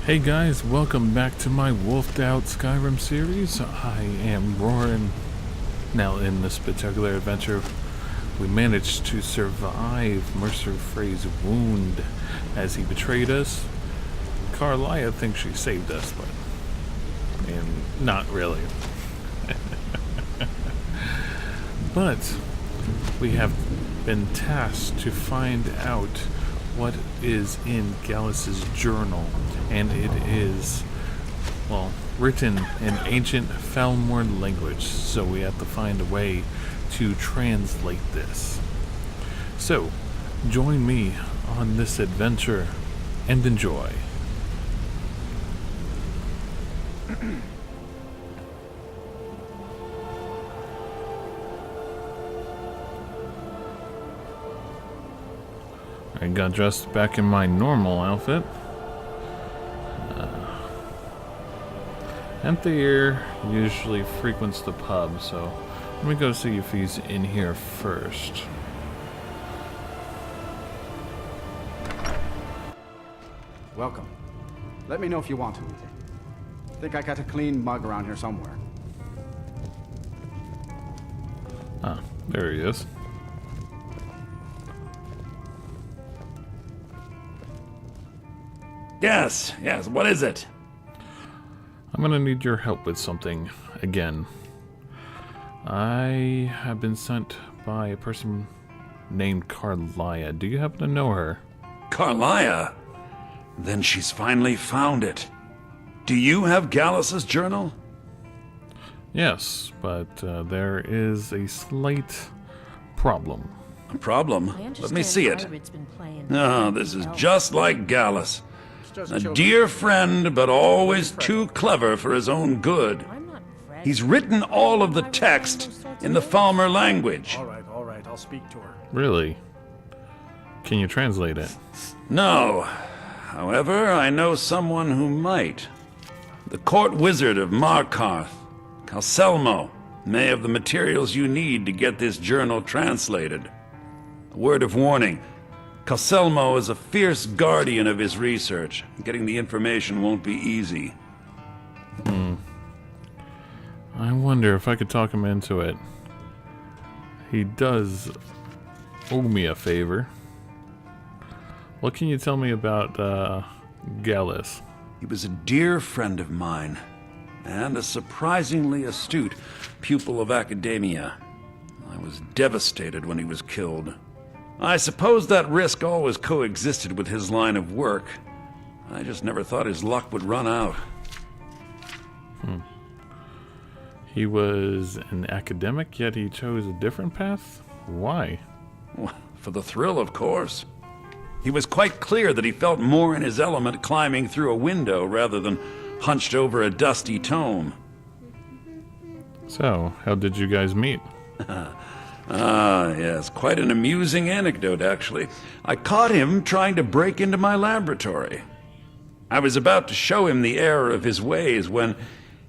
Hey guys, welcome back to my Wolfed Out Skyrim series. I am Roarin. Now in this particular adventure, we managed to survive Mercer Frey's wound as he betrayed us. Carlia thinks she saved us, and not really. But we have been tasked to find out what is in Gallus's journal, and it is, well, written in ancient Falmorn language, so we have to find a way to translate this. So, join me on this adventure and enjoy. I got dressed back in my normal outfit. Anthea usually frequents the pub, so let me go see if he's in here first. Welcome. Let me know if you want anything. Think I got a clean mug around here somewhere. Ah, there he is. Yes, what is it? I'm gonna need your help with something again. I have been sent by a person named Carlia. Do you happen to know her? Carlia? Then she's finally found it. Do you have Gallus's journal? Yes, but there is a slight problem. A problem? Let me see it. Oh, this is just like Gallus. A dear friend, but always too clever for his own good. He's written all of the text in the Falmer language. All right, I'll speak to her. Really? Can you translate it? No. However, I know someone who might. The court wizard of Markarth, Calcelmo, may have the materials you need to get this journal translated. A word of warning. Calcelmo is a fierce guardian of his research. Getting the information won't be easy. I wonder if I could talk him into it. He does owe me a favor. What can you tell me about Gallus? He was a dear friend of mine, and a surprisingly astute pupil of academia. I was devastated when he was killed. I suppose that risk always coexisted with his line of work. I just never thought his luck would run out. He was an academic, yet he chose a different path? Why? Well, for the thrill, of course. He was quite clear that he felt more in his element climbing through a window rather than hunched over a dusty tome. So, how did you guys meet? Yes, quite an amusing anecdote, actually. I caught him trying to break into my laboratory. I was about to show him the error of his ways when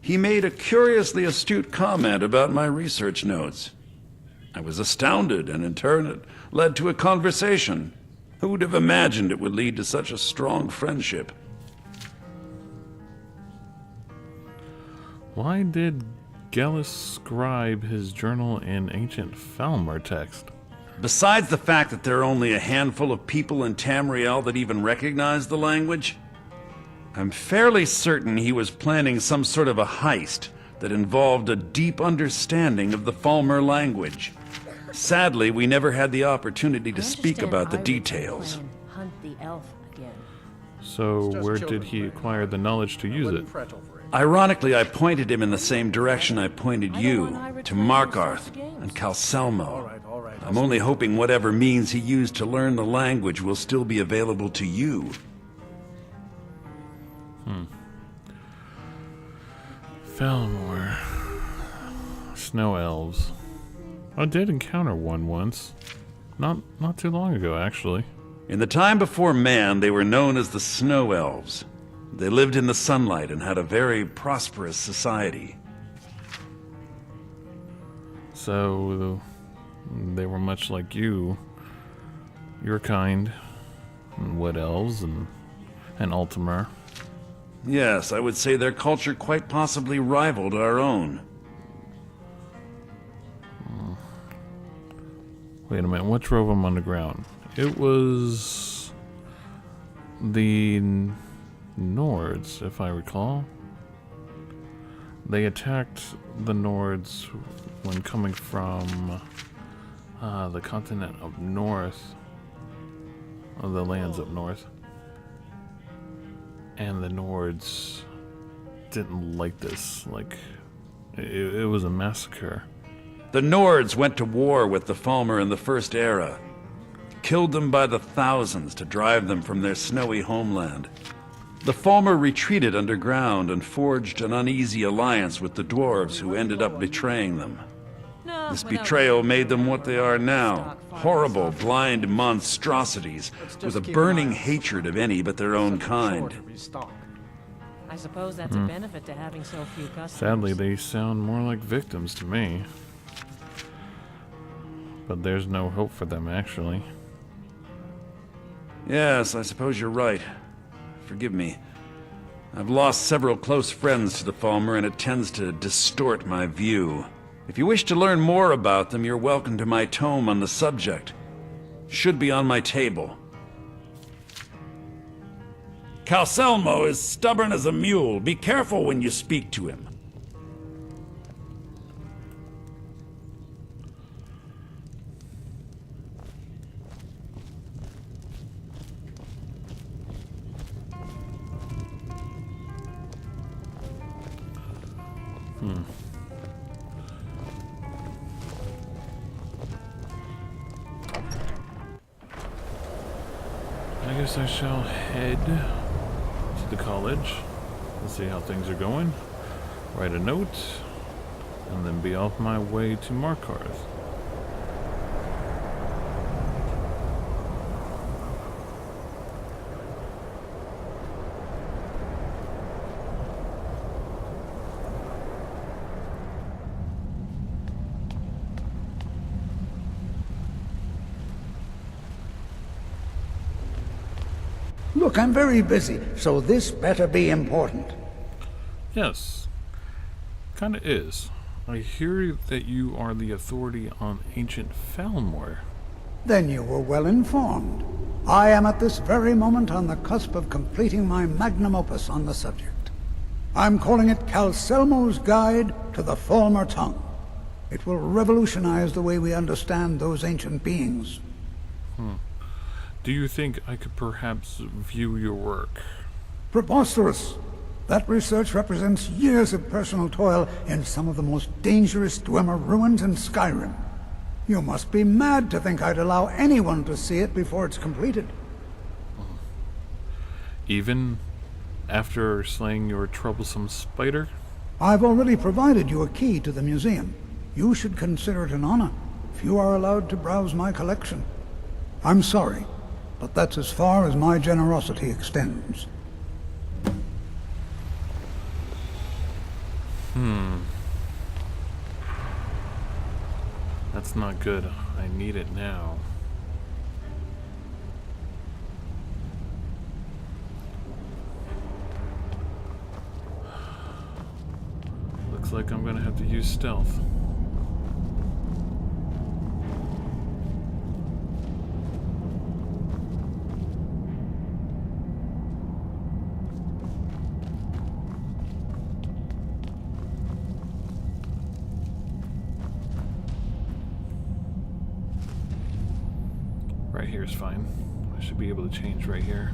he made a curiously astute comment about my research notes. I was astounded, and in turn it led to a conversation. Who would have imagined it would lead to such a strong friendship? Why did Gallus scribe his journal in ancient Falmer text? Besides the fact that there are only a handful of people in Tamriel that even recognize the language, I'm fairly certain he was planning some sort of a heist that involved a deep understanding of the Falmer language. Sadly, we never had the opportunity to speak about the details. So, where did he acquire the knowledge to use it? Ironically, I pointed him in the same direction I pointed you, to Markarth and Calcelmo. I'm only hoping whatever means he used to learn the language will still be available to you. Falmor. Snow elves. I did encounter one once. Not too long ago, actually. In the time before man, they were known as the Snow Elves. They lived in the sunlight and had a very prosperous society. So, they were much like you. Your kind. And wood elves and Ultimar. Yes, I would say their culture quite possibly rivaled our own. Wait a minute, what drove them underground? It was the Nords, if I recall. They attacked the Nords when coming from the continent up north, of the lands up north. And the Nords didn't like this. Like, it was a massacre. The Nords went to war with the Falmer in the First Era. Killed them by the thousands to drive them from their snowy homeland. The Falmer retreated underground and forged an uneasy alliance with the dwarves who ended up betraying them. This betrayal made them what they are now. Horrible, blind monstrosities with a burning hatred of any but their own kind. I suppose that's a benefit to having so few customers. Sadly, they sound more like victims to me. But there's no hope for them, actually. Yes, I suppose you're right. Forgive me. I've lost several close friends to the Falmer, and it tends to distort my view. If you wish to learn more about them, you're welcome to my tome on the subject. Should be on my table. Calcelmo is stubborn as a mule. Be careful when you speak to him. I guess I shall head to the college and see how things are going, write a note, and then be off my way to Markarth. Look, I'm very busy, so this better be important. Yes, kinda is. I hear that you are the authority on ancient Falmor. Then you were well informed. I am at this very moment on the cusp of completing my magnum opus on the subject. I'm calling it Calcelmo's Guide to the Falmer Tongue. It will revolutionize the way we understand those ancient beings. Do you think I could perhaps view your work? Preposterous! That research represents years of personal toil in some of the most dangerous Dwemer ruins in Skyrim. You must be mad to think I'd allow anyone to see it before it's completed. Even after slaying your troublesome spider? I've already provided you a key to the museum. You should consider it an honor if you are allowed to browse my collection. I'm sorry, but that's as far as my generosity extends. That's not good. I need it now. Looks like I'm gonna have to use stealth. Right here is fine. I should be able to change right here.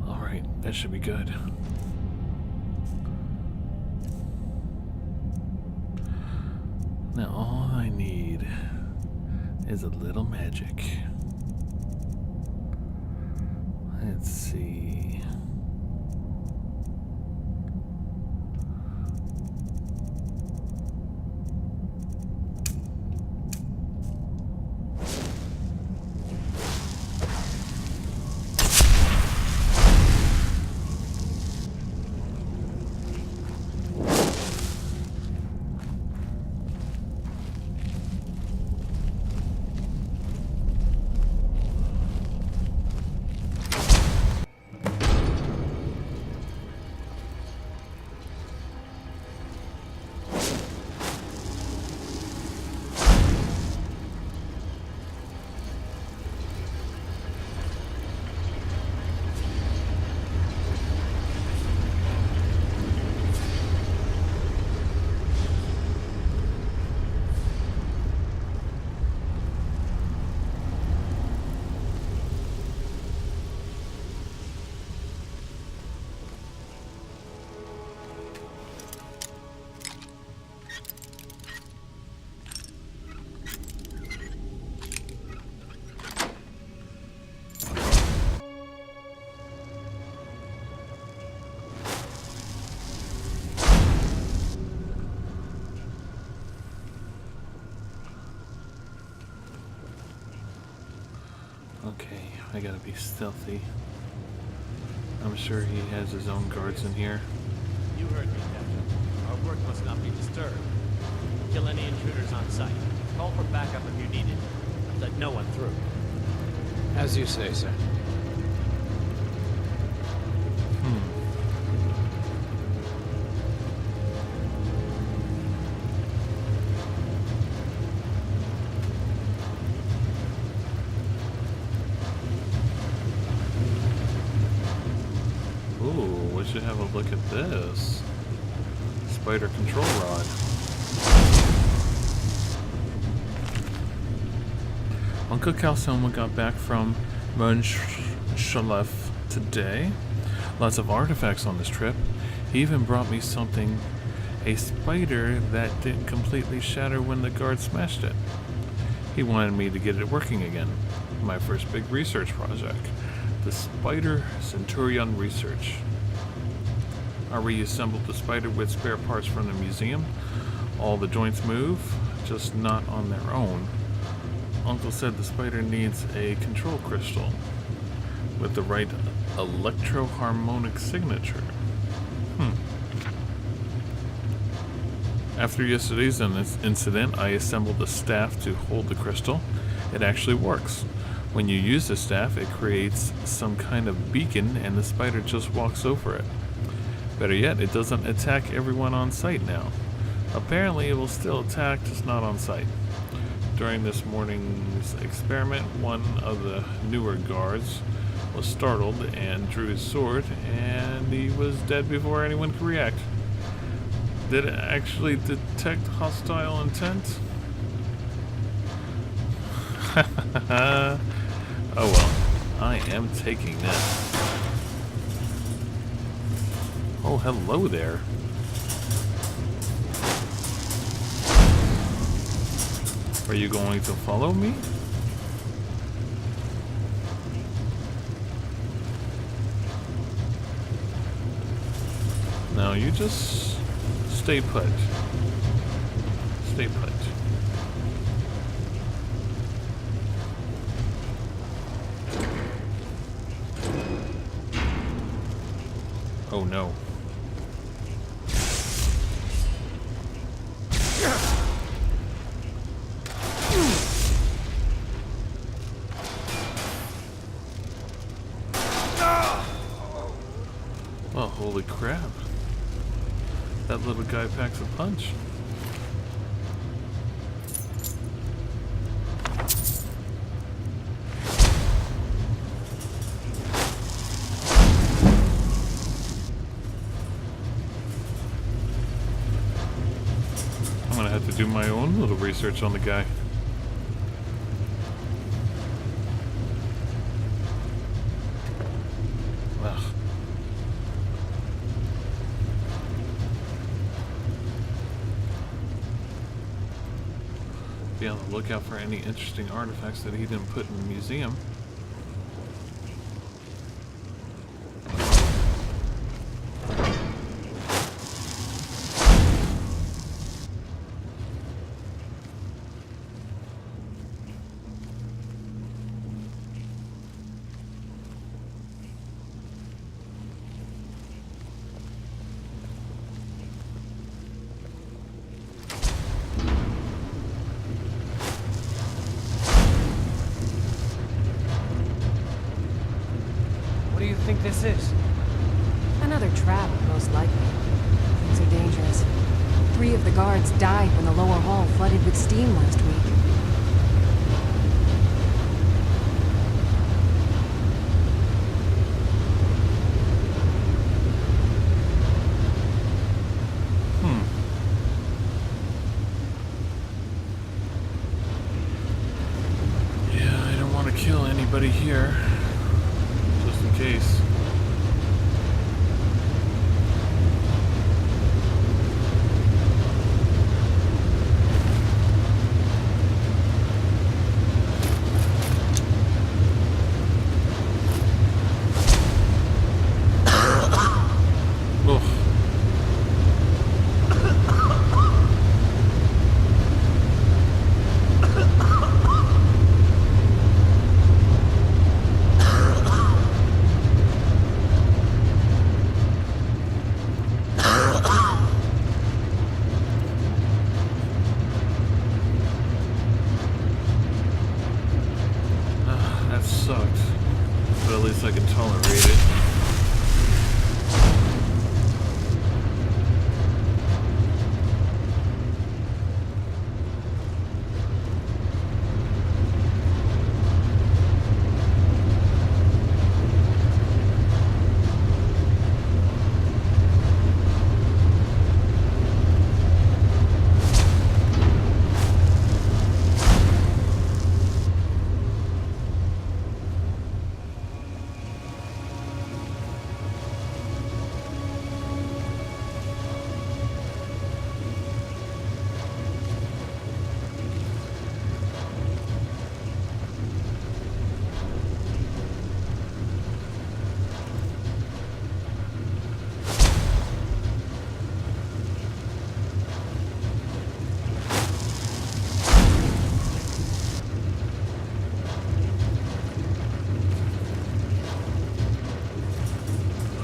Alright, that should be good. Now all I need is a little magic. Let's see. Okay, I gotta be stealthy. I'm sure he has his own guards in here. You heard me, Captain. Our work must not be disturbed. Kill any intruders on sight. Call for backup if you need it. Let no one through. As you say, sir. Ooh, we should have a look at this. Spider control rod. Uncle Calcelmo got back from Monchalef today. Lots of artifacts on this trip. He even brought me something, a spider that didn't completely shatter when the guard smashed it. He wanted me to get it working again. My first big research project. The Spider Centurion Research. I reassembled the spider with spare parts from the museum. All the joints move, just not on their own. Uncle said the spider needs a control crystal with the right electroharmonic signature. After yesterday's incident, I assembled a staff to hold the crystal. It actually works. When you use the staff, it creates some kind of beacon and the spider just walks over it. Better yet, it doesn't attack everyone on sight now. Apparently, it will still attack, just not on sight. During this morning's experiment, one of the newer guards was startled and drew his sword, and he was dead before anyone could react. Did it actually detect hostile intent? Oh well, I am taking this. Oh, hello there. Are you going to follow me? No, you just stay put. Stay put. Oh no. Well, holy crap. That little guy packs a punch. I'm gonna have to do my own little research on the guy. Ugh. Be on the lookout for any interesting artifacts that he didn't put in the museum. What do you think this is? Another trap, most likely. Things are dangerous. 3 of the guards died when the lower hall flooded with steam last week. Yeah, I don't want to kill anybody here. Just in case. Ugh. I can tolerate it.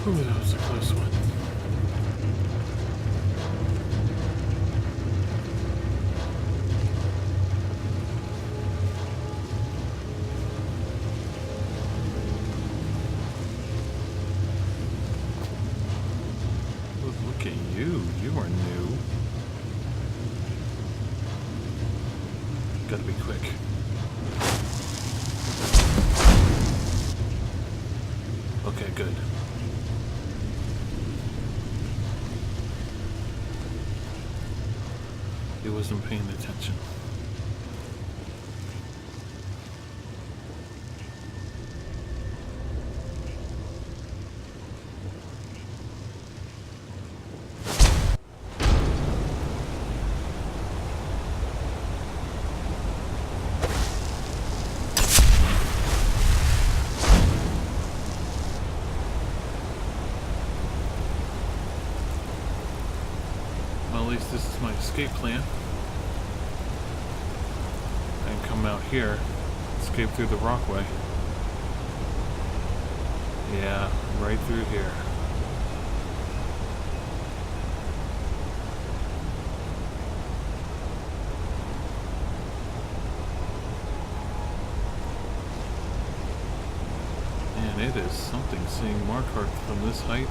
Ooh, that was a close one. Look at you. You are new. Gotta be quick. Okay, good. He wasn't paying attention. Well, at least this is my escape plan. And come out here, escape through the rockway. Yeah, right through here. Man, it is something seeing Markarth from this height.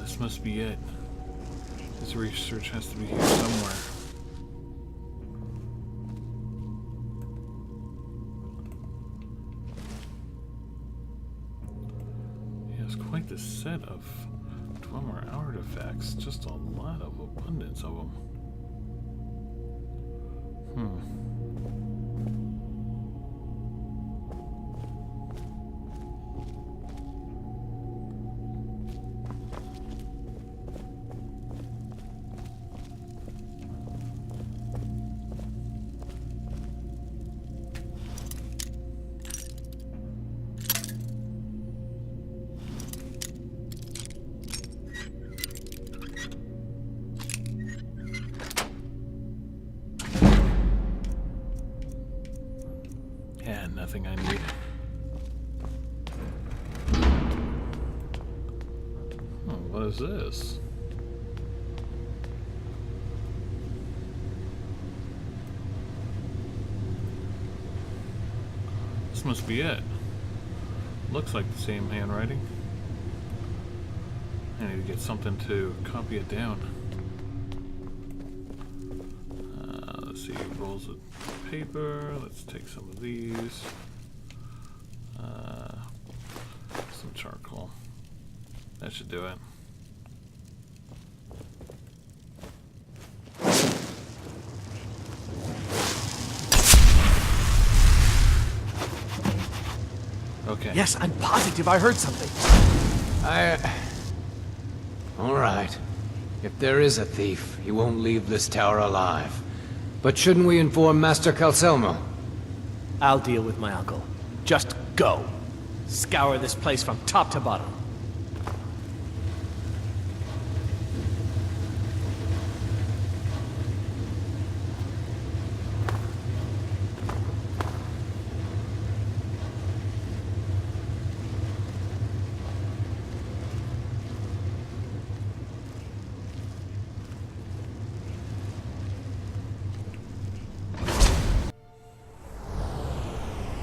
This must be it. This research has to be here somewhere. He has quite the set of Dwemer artifacts. Just a lot of abundance of them. Yeah, nothing I need. Oh, what is this? This must be it. Looks like the same handwriting. I need to get something to copy it down. Let's see, rolls of paper. Let's take some of these. charcoal. That should do it. Okay. Yes, I'm positive I heard something. Alright. If there is a thief, he won't leave this tower alive. But shouldn't we inform Master Calcelmo? I'll deal with my uncle. Just go. Scour this place from top to bottom.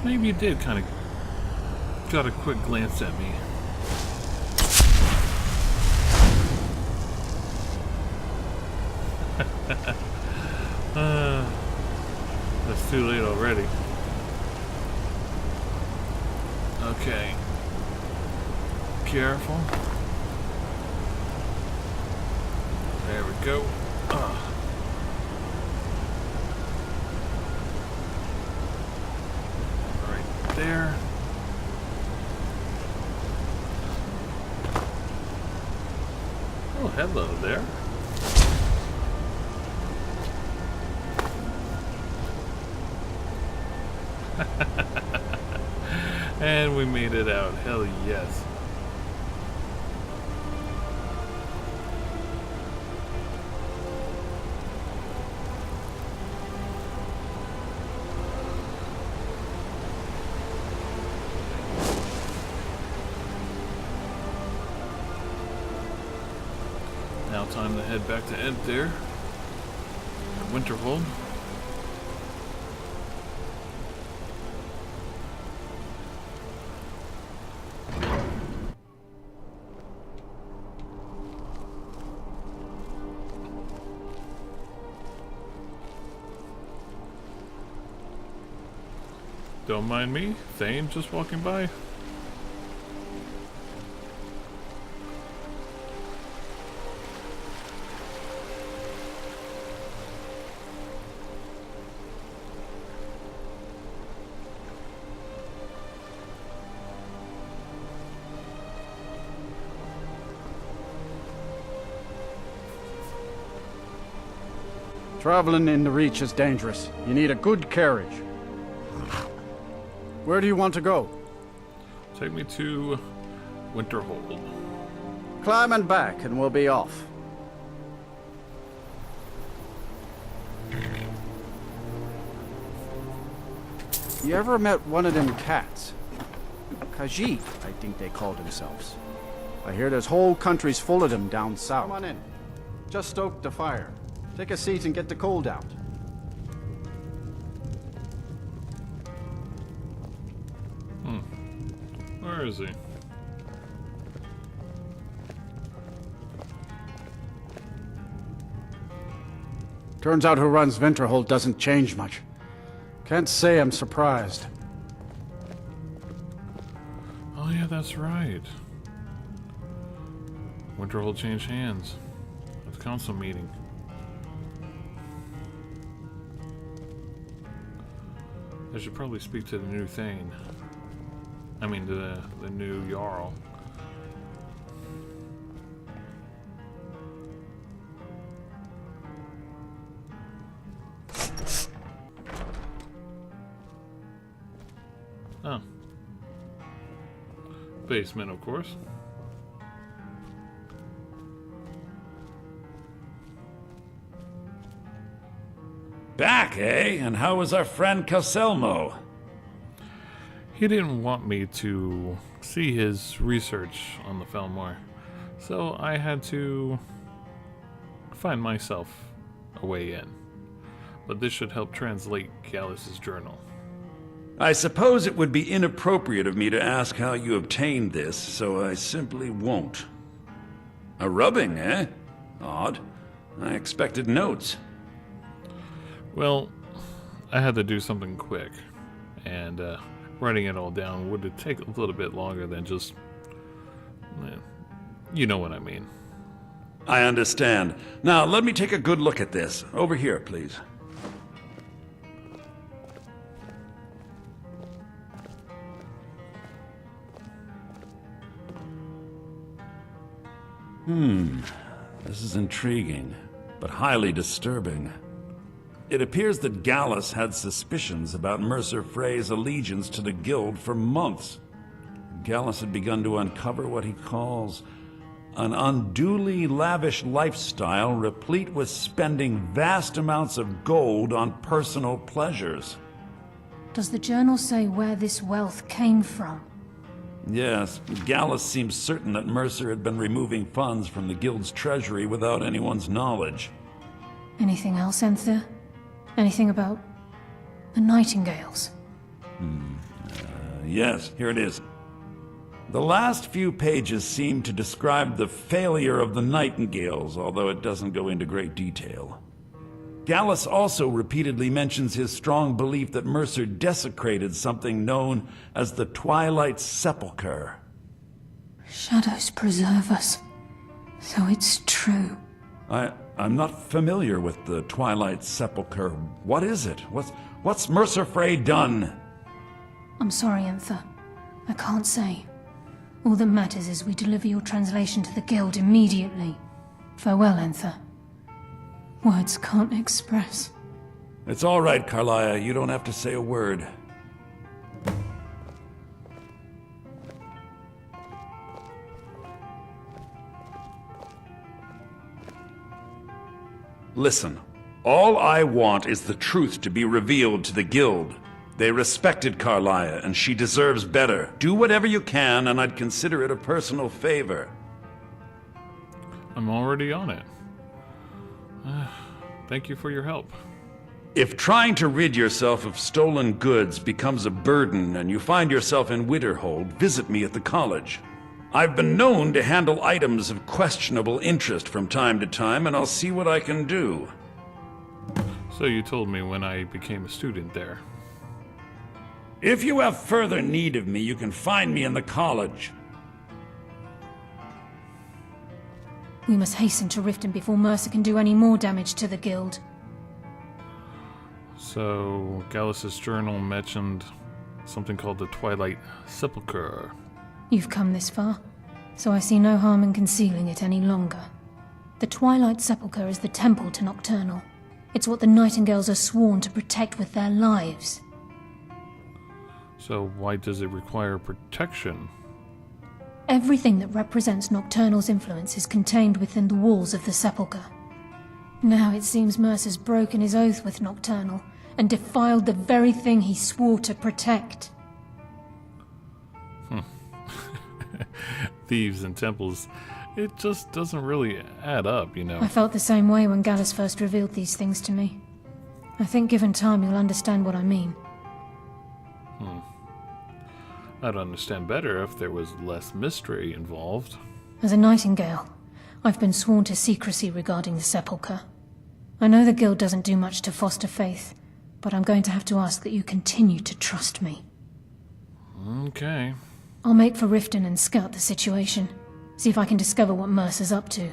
Maybe you did kind of got a quick glance at me. That's too late already. Okay. Careful. There we go. Right there. Oh, hello there. And we made it out. Hell yes. Now time to head back to Ed there. At Winterhold. Don't mind me, Thane just walking by. Traveling in the Reach is dangerous. You need a good carriage. Where do you want to go? Take me to Winterhold. Climb and back and we'll be off. You ever met one of them cats? Khajiit, I think they call themselves. I hear there's whole countries full of them down south. Come on in. Just stoke the fire. Take a seat and get the cold out. Where is he? Turns out who runs Winterhold doesn't change much. Can't say I'm surprised. Oh yeah, that's right. Winterhold changed hands at the council meeting. I should probably speak to the new Thane. I mean, the new Jarl. Oh. Basement, of course. Back, eh? And how was our friend Calcelmo? He didn't want me to see his research on the Felmore, so I had to find myself a way in. But this should help translate Gallus's journal. I suppose it would be inappropriate of me to ask how you obtained this, so I simply won't. A rubbing, eh? Odd. I expected notes. Well, I had to do something quick, and writing it all down would take a little bit longer than just You know what I mean. I understand. Now, let me take a good look at this. Over here, please. This is intriguing, but highly disturbing. It appears that Gallus had suspicions about Mercer Frey's allegiance to the Guild for months. Gallus had begun to uncover what he calls an unduly lavish lifestyle replete with spending vast amounts of gold on personal pleasures. Does the journal say where this wealth came from? Yes, Gallus seems certain that Mercer had been removing funds from the Guild's treasury without anyone's knowledge. Anything else, Enthir? Anything about the Nightingales? Yes, here it is. The last few pages seem to describe the failure of the Nightingales, although it doesn't go into great detail. Gallus also repeatedly mentions his strong belief that Mercer desecrated something known as the Twilight Sepulchre. Shadows preserve us. So it's true. I'm not familiar with the Twilight Sepulchre. What is it? What's Mercer Frey done? I'm sorry, Enthir. I can't say. All that matters is we deliver your translation to the Guild immediately. Farewell, Enthir. Words can't express. It's all right, Carlia. You don't have to say a word. Listen, all I want is the truth to be revealed to the Guild. They respected Carlia, and she deserves better. Do whatever you can, and I'd consider it a personal favor. I'm already on it. Thank you for your help. If trying to rid yourself of stolen goods becomes a burden and you find yourself in Winterhold, visit me at the college. I've been known to handle items of questionable interest from time to time, and I'll see what I can do. So you told me when I became a student there. If you have further need of me, you can find me in the college. We must hasten to Riften before Mercer can do any more damage to the Guild. So, Gallus's journal mentioned something called the Twilight Sepulchre. You've come this far, so I see no harm in concealing it any longer. The Twilight Sepulchre is the temple to Nocturnal. It's what the Nightingales are sworn to protect with their lives. So why does it require protection? Everything that represents Nocturnal's influence is contained within the walls of the Sepulchre. Now it seems Mercer's broken his oath with Nocturnal and defiled the very thing he swore to protect. Thieves and temples, it just doesn't really add up, you know. I felt the same way when Gallus first revealed these things to me. I think given time you'll understand what I mean. I'd understand better if there was less mystery involved. As a Nightingale, I've been sworn to secrecy regarding the Sepulchre. I know the Guild doesn't do much to foster faith, but I'm going to have to ask that you continue to trust me. Okay. I'll make for Riften and scout the situation, see if I can discover what Mercer's up to.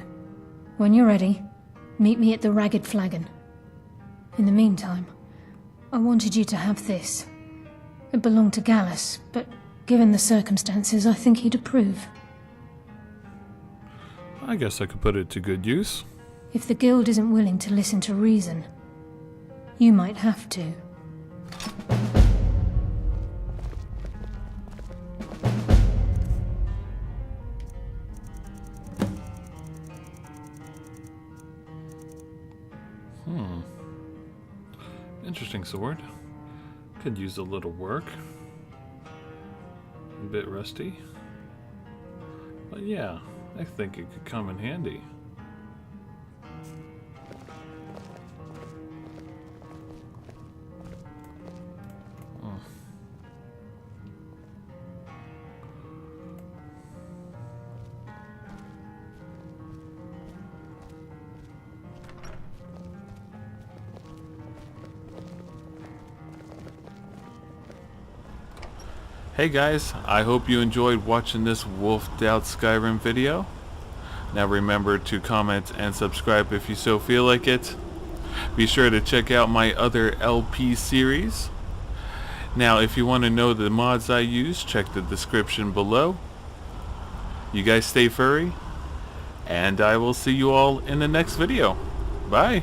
When you're ready, meet me at the Ragged Flagon. In the meantime, I wanted you to have this. It belonged to Gallus, but given the circumstances, I think he'd approve. I guess I could put it to good use. If the Guild isn't willing to listen to reason, you might have to. Interesting sword. Could use a little work. A bit rusty. But yeah, I think it could come in handy. Hey guys, I hope you enjoyed watching this Wolfed Out Skyrim video. Now remember to comment and subscribe if you so feel like it. Be sure to check out my other LP series. Now if you want to know the mods I use, check the description below. You guys stay furry, and I will see you all in the next video. Bye!